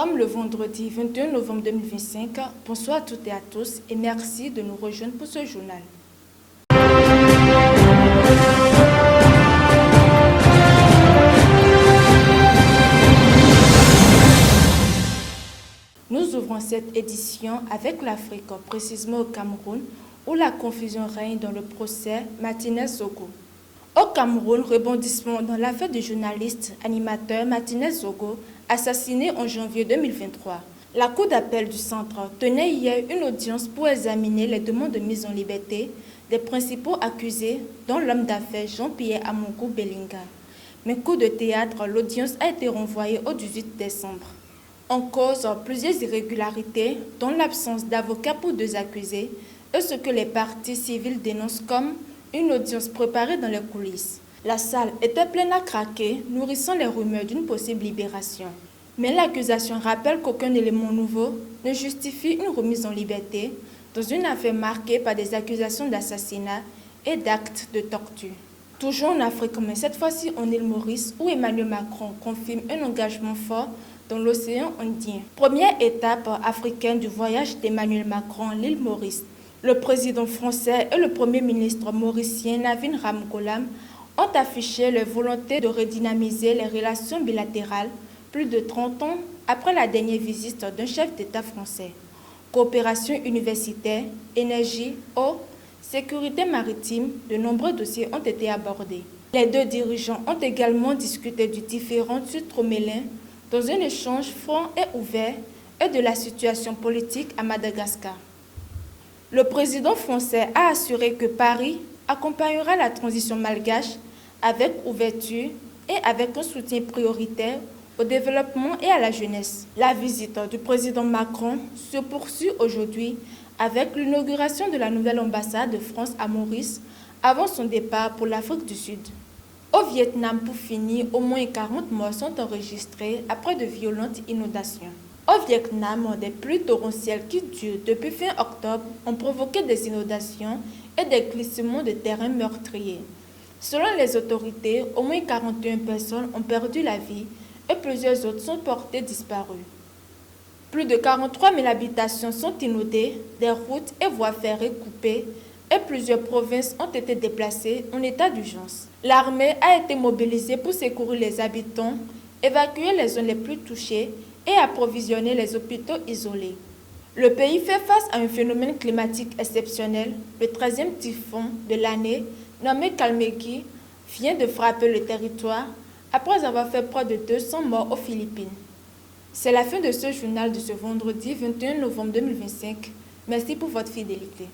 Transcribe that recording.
sommes le vendredi 21 novembre 2025. Bonsoir à toutes et à tous et merci de nous rejoindre pour ce journal. Nous ouvrons cette édition avec l'Afrique, précisément au Cameroun, où la confusion règne dans le procès Martinez-Zogo. Au Cameroun, rebondissement dans l'affaire du journaliste animateur Martinez-Zogo, assassiné en janvier 2023. La Cour d'appel du centre tenait hier une audience pour examiner les demandes de mise en liberté des principaux accusés, dont l'homme d'affaires Jean-Pierre Amongo Belinga. Mais coup de théâtre, l'audience a été renvoyée au 18 décembre. En cause, plusieurs irrégularités, dont l'absence d'avocat pour deux accusés, et ce que les parties civiles dénoncent comme une audience préparée dans les coulisses. La salle était pleine à craquer, nourrissant les rumeurs d'une possible libération. Mais l'accusation rappelle qu'aucun élément nouveau ne justifie une remise en liberté dans une affaire marquée par des accusations d'assassinat et d'actes de torture. Toujours en Afrique, mais cette fois-ci en île Maurice, où Emmanuel Macron confirme un engagement fort dans l'océan Indien. Première étape africaine du voyage d'Emmanuel Macron à l'île Maurice. Le président français et le premier ministre mauricien Navin Ramgoolam ont affiché leur volonté de redynamiser les relations bilatérales plus de 30 ans après la dernière visite d'un chef d'État français. Coopération universitaire, énergie, eau, sécurité maritime, de nombreux dossiers ont été abordés. Les deux dirigeants ont également discuté du différend sud-tromélien dans un échange franc et ouvert et de la situation politique à Madagascar. Le président français a assuré que Paris accompagnera la transition malgache avec ouverture et avec un soutien prioritaire au développement et à la jeunesse. La visite du président Macron se poursuit aujourd'hui avec l'inauguration de la nouvelle ambassade de France à Maurice avant son départ pour l'Afrique du Sud. Au Vietnam, pour finir, au moins 40 morts sont enregistrés après de violentes inondations. Au Vietnam, des pluies torrentielles qui durent depuis fin octobre ont provoqué des inondations et des glissements de terrain meurtriers. Selon les autorités, au moins 41 personnes ont perdu la vie et plusieurs autres sont portées disparues. Plus de 43 000 habitations sont inondées, des routes et voies ferrées coupées et plusieurs provinces ont été déplacées en état d'urgence. L'armée a été mobilisée pour secourir les habitants, évacuer les zones les plus touchées et approvisionner les hôpitaux isolés. Le pays fait face à un phénomène climatique exceptionnel. Le 13e typhon de l'année, nommé Kalmegi, vient de frapper le territoire après avoir fait près de 200 morts aux Philippines. C'est la fin de ce journal de ce vendredi 21 novembre 2025. Merci pour votre fidélité.